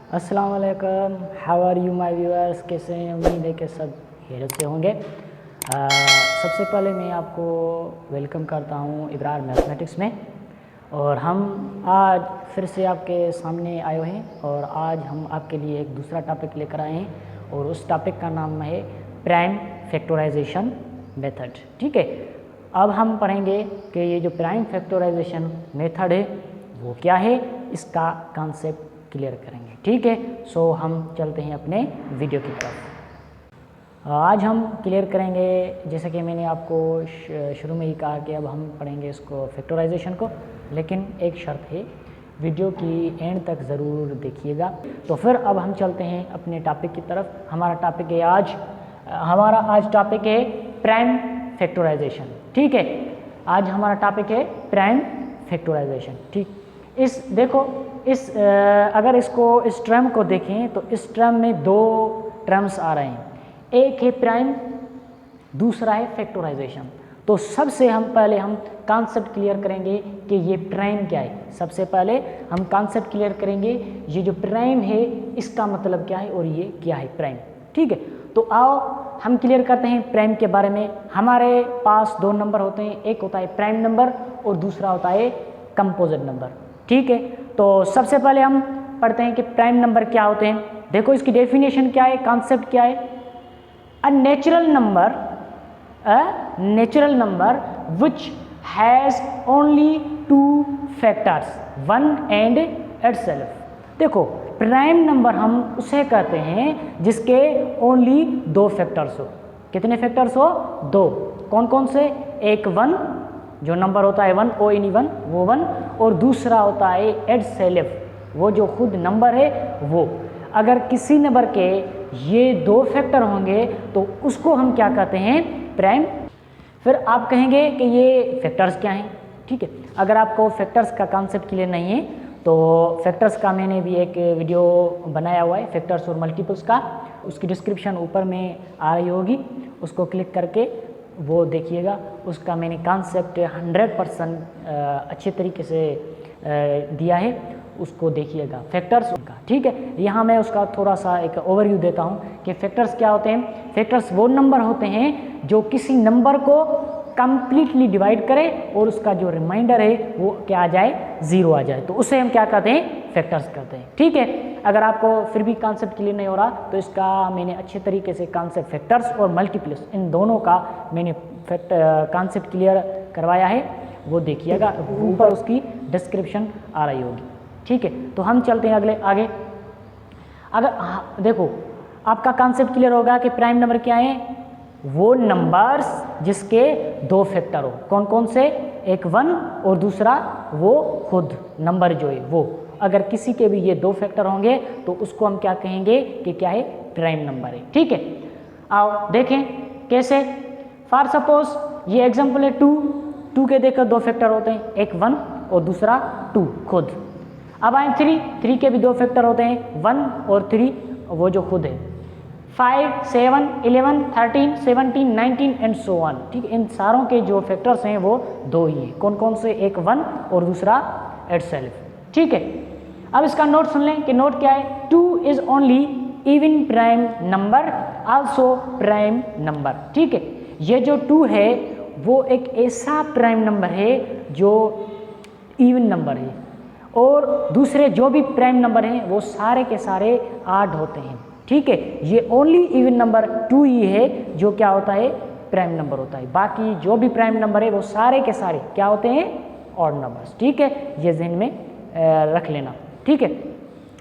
अस्सलाम वालेकुम, how are you my viewers. कैसे हैं? उम्मीद है कि सब खैरियत से होंगे। सबसे पहले मैं आपको वेलकम करता हूं इब्रार मैथमेटिक्स में। और हम आज फिर से आपके सामने आए हुए हैं और आज हम आपके लिए एक दूसरा टॉपिक लेकर आए हैं और उस टॉपिक का नाम है प्राइम फैक्टराइजेशन मेथड। ठीक है, अब हम पढ़ेंगे कि ये जो प्राइम फैक्टराइजेशन मेथड है वो क्या है, इसका कॉन्सेप्ट क्लियर करेंगे। ठीक है, सो हम चलते हैं अपने वीडियो की तरफ। आज हम क्लियर करेंगे, जैसे कि मैंने आपको शुरू में ही कहा कि अब हम पढ़ेंगे इसको फैक्टराइजेशन को, लेकिन एक शर्त है, वीडियो की एंड तक ज़रूर देखिएगा। तो फिर अब हम चलते हैं अपने टॉपिक की तरफ। हमारा टॉपिक है आज टॉपिक है प्राइम फैक्टराइजेशन। ठीक है, आज हमारा टॉपिक है प्राइम फैक्टराइजेशन। ठीक, अगर इस टर्म को देखें तो इस टर्म में दो टर्म्स आ रहे हैं, एक है प्राइम, दूसरा है फैक्टराइजेशन। तो सबसे पहले हम कॉन्सेप्ट क्लियर करेंगे कि ये प्राइम क्या है। सबसे पहले हम कॉन्सेप्ट क्लियर करेंगे, ये जो प्राइम है इसका मतलब क्या है और ये क्या है प्राइम। ठीक है, तो आओ हम क्लियर करते हैं प्राइम के बारे में। हमारे पास दो नंबर होते हैं, एक होता है प्राइम नंबर और दूसरा होता है कंपोजिट नंबर। ठीक है, तो सबसे पहले हम पढ़ते हैं कि प्राइम नंबर क्या होते हैं। देखो इसकी डेफिनेशन क्या है, कॉन्सेप्ट क्या है। A natural number which has only two factors, one and itself. देखो प्राइम नंबर हम उसे कहते हैं जिसके ओनली दो फैक्टर्स हो। कितने फैक्टर्स हो? दो। कौन कौन से? एक वन, जो नंबर होता है वन, ओ एन वन, वो वन, और दूसरा होता है इटसेल्फ, वो जो खुद नंबर है वो। अगर किसी नंबर के ये दो फैक्टर होंगे तो उसको हम क्या कहते हैं? प्राइम। फिर आप कहेंगे कि ये फैक्टर्स क्या हैं। ठीक है, अगर आपको फैक्टर्स का कॉन्सेप्ट क्लियर नहीं है तो फैक्टर्स का मैंने भी एक वीडियो बनाया हुआ है, फैक्टर्स और मल्टीपल्स का, उसकी डिस्क्रिप्शन ऊपर में आ रही होगी, उसको क्लिक करके वो देखिएगा। उसका मैंने कॉन्सेप्ट 100% अच्छे तरीके से दिया है, उसको देखिएगा फैक्टर्स का। ठीक है, यहाँ मैं उसका थोड़ा सा एक ओवरव्यू देता हूँ कि फैक्टर्स क्या होते हैं। फैक्टर्स वो नंबर होते हैं जो किसी नंबर को कंप्लीटली डिवाइड करे और उसका जो रिमाइंडर है वो क्या आ जाए? ज़ीरो आ जाए, तो उसे हम क्या कहते हैं? फैक्टर्स कहते हैं। ठीक है, अगर आपको फिर भी कॉन्सेप्ट क्लियर नहीं हो रहा तो इसका मैंने अच्छे तरीके से कॉन्सेप्ट फैक्टर्स और मल्टीप्ल्स, इन दोनों का मैंने कॉन्सेप्ट क्लियर करवाया है, वो देखिएगा, ऊपर उसकी डिस्क्रिप्शन आ रही होगी। ठीक है, तो हम चलते हैं आगे। अगर देखो आपका कॉन्सेप्ट क्लियर होगा कि प्राइम नंबर क्या है, वो नंबर्स जिसके दो फैक्टर हो। कौन कौन से? एक वन और दूसरा वो खुद नंबर जो है वो। अगर किसी के भी ये दो फैक्टर होंगे तो उसको हम क्या कहेंगे कि क्या है? प्राइम नंबर है। ठीक है, आओ देखें कैसे। फॉर सपोज ये एग्जांपल है टू के देखकर दो फैक्टर होते हैं, एक वन और दूसरा टू खुद। अब आए थ्री के भी दो फैक्टर होते हैं, वन और थ्री, वो जो खुद है। 5, 7, 11, 13, 17, 19 एंड सो ऑन। ठीक है, इन सारों के जो फैक्टर्स हैं वो दो ही हैं। कौन कौन से? एक वन और दूसरा इटसेल्फ। ठीक है, अब इसका नोट सुन लें कि नोट क्या है। 2 is only even prime number, also prime number. ठीक है, ये जो 2 है वो एक ऐसा प्राइम नंबर है जो इवन नंबर है, और दूसरे जो भी प्राइम नंबर हैं वो सारे के सारे ऑड होते हैं। ठीक है, ये ओनली इवन नंबर 2 ही है जो क्या होता है? प्राइम नंबर होता है। बाकी जो भी प्राइम नंबर है वो सारे के सारे क्या होते हैं? Odd numbers. ठीक है, ये ज़हन में रख लेना। ठीक है,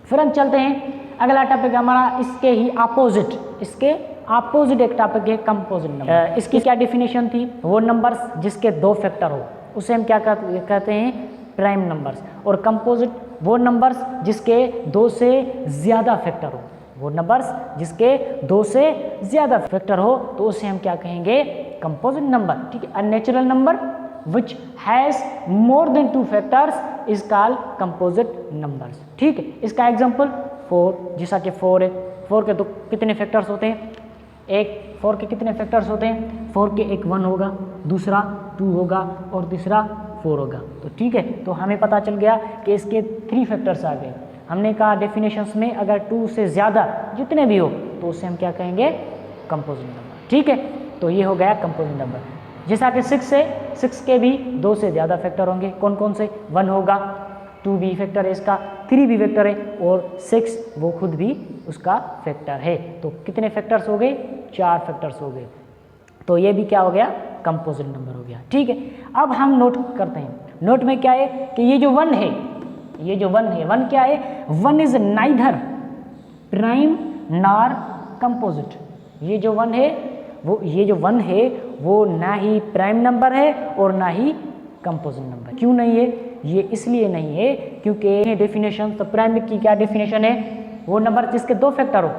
फिर हम चलते हैं अगला टॉपिक हमारा, इसके अपोजिट एक टॉपिक है कंपोजिट नंबर। इसकी क्या डेफिनेशन थी? वो नंबर्स जिसके दो फैक्टर हो उसे हम क्या कहते हैं? Prime numbers. और कंपोजिट वो नंबर्स जिसके दो से ज़्यादा फैक्टर हो, वो नंबर्स जिसके दो से ज़्यादा फैक्टर हो तो उसे हम क्या कहेंगे? Composite number. ठीक है, a natural number which has more than 2 factors is called composite numbers. ठीक है, इसका एग्जांपल 4, जैसा कि 4 है। 4 के तो कितने फैक्टर्स होते हैं? 4 के कितने फैक्टर्स होते हैं? 4 के एक 1 होगा, दूसरा 2 होगा और तीसरा 4 होगा। तो ठीक है, तो हमें पता चल गया कि इसके 3 फैक्टर्स आ गए। हमने कहा डेफिनेशंस में अगर 2 से ज़्यादा जितने भी हो तो उसे हम क्या कहेंगे, कंपोजिट नंबर। ठीक है, तो ये हो गया कंपोजिट नंबर। जैसा कि 6 के भी 2 से ज़्यादा फैक्टर होंगे। कौन कौन से? 1 होगा, 2 भी फैक्टर है इसका, 3 भी फैक्टर है और 6 वो खुद भी उसका फैक्टर है। तो कितने फैक्टर्स हो गए? 4 फैक्टर्स हो गए। तो ये भी क्या हो गया? कंपोजिट नंबर हो गया। ठीक है, अब हम नोट करते हैं। नोट में क्या है कि ये जो 1 है, ये जो 1 है, 1 क्या है? 1 is neither prime nor composite. ये जो 1 है वो, ये जो 1 है वो ना ही प्राइम नंबर है और ना ही कंपोजिट नंबर। क्यों नहीं है? ये इसलिए नहीं है क्योंकि डेफिनेशन, तो प्राइम की क्या डेफिनेशन है? वो नंबर जिसके 2 फैक्टर हो।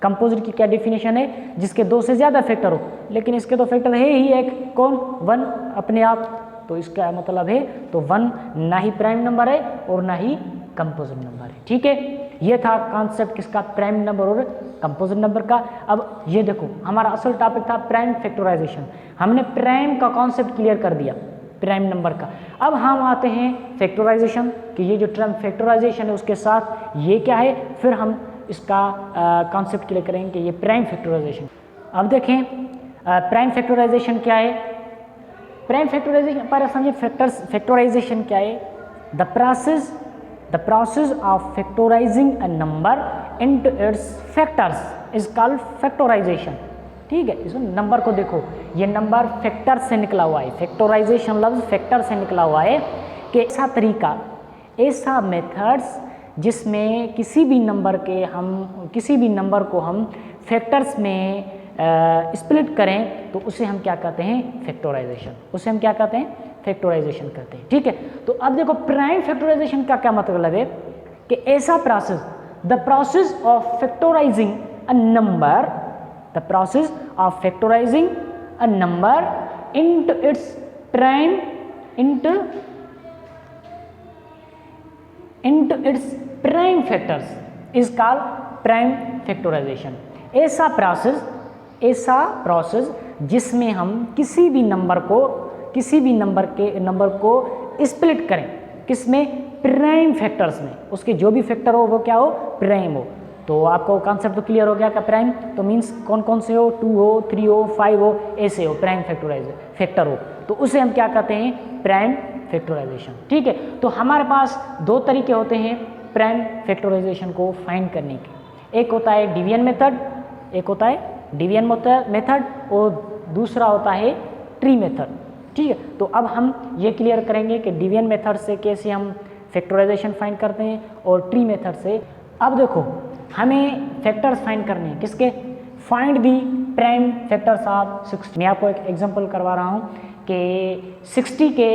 कंपोजिट की क्या डेफिनेशन है? जिसके 2 से ज़्यादा फैक्टर हो। लेकिन इसके तो फैक्टर है ही एक, कौन? 1 अपने आप। तो इसका मतलब है तो 1 ना ही प्राइम नंबर है और ना ही कंपोजिट नंबर है। ठीक है, ये था कॉन्सेप्ट किसका? प्राइम नंबर और कंपोजिट नंबर का। अब ये देखो, हमारा असल टॉपिक था प्राइम फैक्टराइजेशन। हमने प्राइम का कॉन्सेप्ट क्लियर कर दिया, प्राइम नंबर का। अब हम आते हैं फैक्टराइजेशन कि ये जो टर्म फैक्टराइजेशन है उसके साथ ये क्या है, फिर हम इसका कॉन्सेप्ट क्लियर करेंगे कि ये प्राइम फैक्टराइजेशन। अब देखें प्राइम फैक्टराइजेशन क्या है। प्राइम फैक्टराइजेशन पर समझिए फैक्टराइजेशन क्या है? The process of factorizing a number into its factors is called factorization। ठीक है, इसमें नंबर को देखो, ये नंबर फैक्टर से निकला हुआ है। फैक्टराइजेशन लफ्ज फैक्टर से निकला हुआ है कि ऐसा तरीका, ऐसा मेथड्स जिसमें किसी भी नंबर को हम फैक्टर्स में स्प्लिट करें तो उसे हम क्या कहते हैं? फैक्टराइजेशन। उसे हम क्या कहते हैं? फैक्टराइजेशन करते हैं। ठीक है, तो अब देखो प्राइम फैक्टराइजेशन का क्या मतलब है कि ऐसा process, the process of factorising a number, the process of factorising a number into its prime into its prime factors is called prime factorization। ऐसा प्रोसेस जिसमें हम किसी भी नंबर को स्प्लिट करें, किसमें? प्राइम फैक्टर्स में। उसके जो भी फैक्टर हो वो क्या हो? प्राइम हो। तो आपको कॉन्सेप्ट तो क्लियर हो गया का प्राइम तो मीन्स कौन कौन से हो? 2 हो, 3 हो, 5 हो, ऐसे हो प्राइम फैक्टर हो, तो उसे हम क्या कहते हैं? Prime factorization. ठीक है, तो हमारे पास 2 तरीके होते हैं प्राइम फैक्टराइजेशन को फाइंड करने के। एक होता है डिवीजन मेथड, और दूसरा होता है ट्री मेथड। ठीक है, तो अब हम ये क्लियर करेंगे कि डिवीजन मेथड से कैसे हम फैक्टराइजेशन फाइंड करते हैं और ट्री मेथड से। अब देखो, हमें फैक्टर्स फाइंड करने हैं किसके? Find the prime factors of 60। मैं आपको एक एग्जांपल करवा रहा हूँ कि 60 के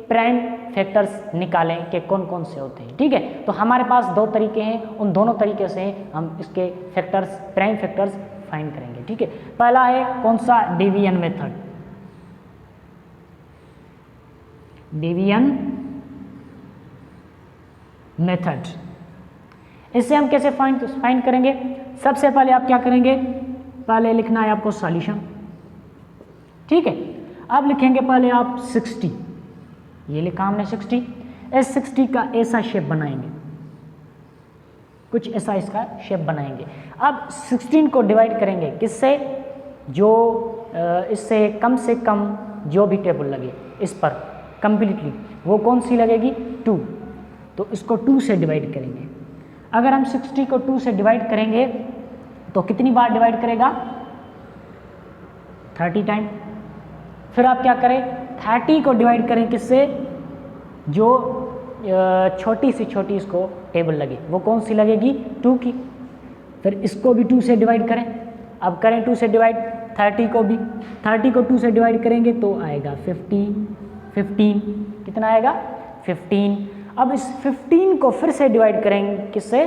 प्राइम फैक्टर्स निकालें कि कौन कौन से होते हैं। ठीक है, तो हमारे पास 2 तरीके हैं, उन दोनों तरीके से हम इसके फैक्टर्स, प्राइम फैक्टर्स फाइंड करेंगे। ठीक है, पहला है कौन सा? Division method. इससे हम कैसे फाइंड करेंगे? सबसे पहले आप क्या करेंगे? पहले लिखना है आपको सॉल्यूशन। ठीक है, अब लिखेंगे पहले आप 60, ये लिखा हमने 60। इस 60 का ऐसा शेप बनाएंगे, कुछ ऐसा इसका शेप बनाएंगे। अब 16 को डिवाइड करेंगे किससे? जो इससे कम से कम जो भी टेबल लगे इस पर कंप्लीटली, वो कौन सी लगेगी? 2। तो इसको 2 से डिवाइड करेंगे। अगर हम 60 को 2 से डिवाइड करेंगे तो कितनी बार डिवाइड करेगा? 30 टाइम। फिर आप क्या करें? 30 को डिवाइड करें किससे? जो छोटी से छोटी इसको टेबल लगे, वो कौन सी लगेगी? 2 की। फिर इसको भी 2 से डिवाइड करें। अब करें 2 से डिवाइड 30 को भी, 30 को 2 से डिवाइड करेंगे तो आएगा 15। कितना आएगा? 15। अब इस 15 को फिर से डिवाइड करेंगे किससे?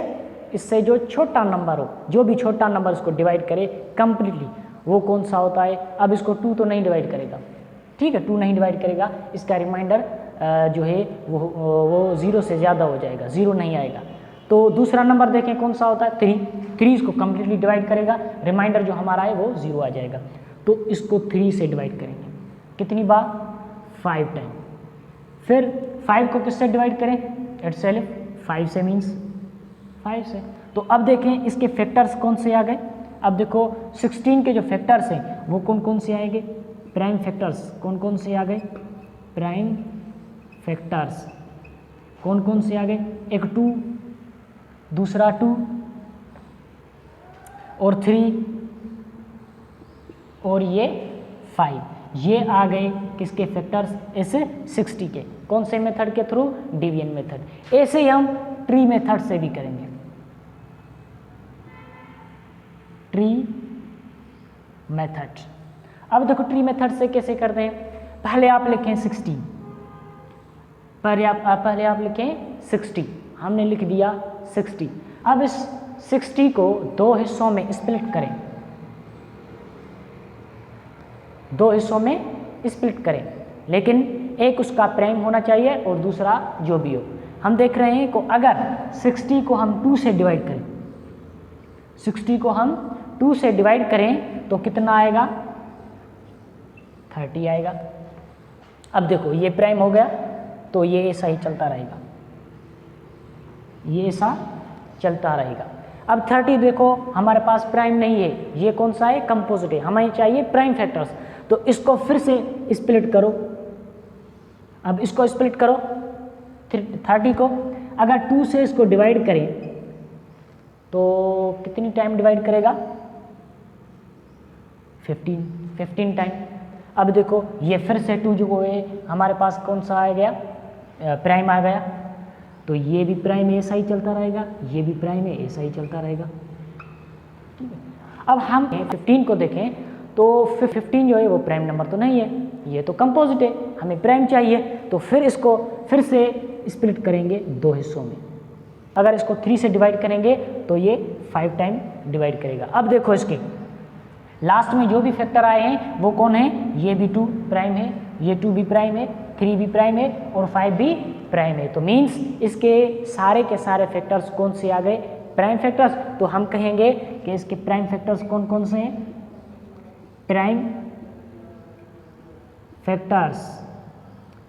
इससे जो छोटा नंबर हो, जो भी छोटा नंबर इसको डिवाइड करे कंप्लीटली, वो कौन सा होता है? अब इसको 2 तो नहीं डिवाइड करेगा। ठीक है, 2 नहीं डिवाइड करेगा, इसका रिमाइंडर जो है वो 0 से ज़्यादा हो जाएगा, 0 नहीं आएगा। तो दूसरा नंबर देखें कौन सा होता है? 3 इसको कंप्लीटली डिवाइड करेगा, रिमाइंडर जो हमारा है वो 0 आ जाएगा। तो इसको 3 से डिवाइड करेंगे, कितनी बार? 5 टाइम। फिर 5 को किससे डिवाइड करें? इटसेल्फ 5 से मीन्स 5 से। तो अब देखें इसके फैक्टर्स कौन से आ गए। अब देखो 16 के जो फैक्टर्स हैं वो कौन कौन से आएंगे, प्राइम फैक्टर्स कौन कौन से आ गए, प्राइम फैक्टर्स कौन कौन से आ गए, एक 2, दूसरा 2 और 3 और ये 5, ये आ गए किसके फैक्टर्स, इस 60 के। कौन से मेथड के थ्रू, डिवीजन मेथड। ऐसे ही हम ट्री मेथड से भी करेंगे, ट्री मेथड। अब देखो ट्री मेथड से कैसे करते हैं, पहले आप लिखें 16, पहले आप लिखें 60, हमने लिख दिया 60। अब इस 60 को 2 हिस्सों में स्प्लिट करें, 2 हिस्सों में स्प्लिट करें, लेकिन एक उसका प्राइम होना चाहिए और दूसरा जो भी हो। हम देख रहे हैं को अगर 60 को हम 2 से डिवाइड करें, 60 को हम 2 से डिवाइड करें तो कितना आएगा, 30 आएगा। अब देखो ये प्राइम हो गया तो ये ऐसा ही चलता रहेगा, ये ऐसा चलता रहेगा। अब 30 देखो हमारे पास प्राइम नहीं है, ये कौन सा है, कंपोजिट है, हमें चाहिए प्राइम फैक्टर्स। तो इसको फिर से स्प्लिट करो, अब इसको स्प्लिट करो 30 को, अगर 2 से इसको डिवाइड करें तो कितनी टाइम डिवाइड करेगा, 15 टाइम। अब देखो ये फिर से 2 जो है हमारे पास कौन सा आ गया, प्राइम आ गया, तो ये भी प्राइम है, ऐसा ही चलता रहेगा, ये भी प्राइम है, ऐसा ही चलता रहेगा। ठीक है, अब हम 15 को देखें तो 15 जो है वो प्राइम नंबर तो नहीं है, ये तो कंपोजिट है, हमें प्राइम चाहिए। तो फिर इसको फिर से स्प्लिट करेंगे 2 हिस्सों में, अगर इसको 3 से डिवाइड करेंगे तो ये 5 टाइम डिवाइड करेगा। अब देखो इसके लास्ट में जो भी फैक्टर आए हैं वो कौन है, ये भी 2 प्राइम है, ये 2 भी प्राइम है, 3 भी प्राइम है और 5 भी प्राइम है। तो मीन्स इसके सारे के सारे फैक्टर्स कौन से आ गए, प्राइम फैक्टर्स। तो हम कहेंगे कि इसके प्राइम फैक्टर्स कौन कौन से हैं, प्राइम फैक्टर्स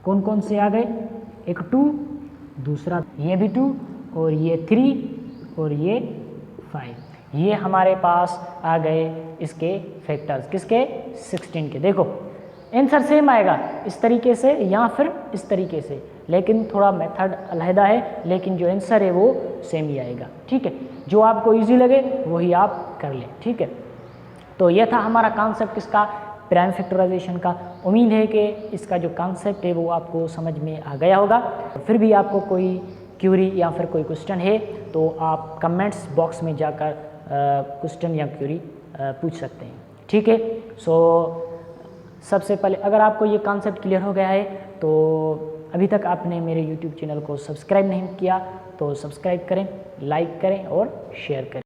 कौन कौन से आ गए, एक 2, दूसरा ये भी 2 और ये 3 और ये 5, ये हमारे पास आ गए इसके फैक्टर्स, किसके, 16 के। देखो आंसर सेम आएगा इस तरीके से या फिर इस तरीके से, लेकिन थोड़ा मेथड अलहदा है, लेकिन जो आंसर है वो सेम ही आएगा। ठीक है, जो आपको इजी लगे वही आप कर लें। ठीक है, तो यह था हमारा कॉन्सेप्ट किसका, प्राइम फैक्टराइजेशन का। उम्मीद है कि इसका जो कॉन्सेप्ट है वो आपको समझ में आ गया होगा। फिर भी आपको कोई क्यूरी या फिर कोई क्वेश्चन है तो आप कमेंट्स बॉक्स में जाकर क्वेश्चन या क्यूरी पूछ सकते हैं। ठीक है, सो सबसे पहले अगर आपको ये कॉन्सेप्ट क्लियर हो गया है तो अभी तक आपने मेरे YouTube चैनल को सब्सक्राइब नहीं किया तो सब्सक्राइब करें, लाइक करें और शेयर करें।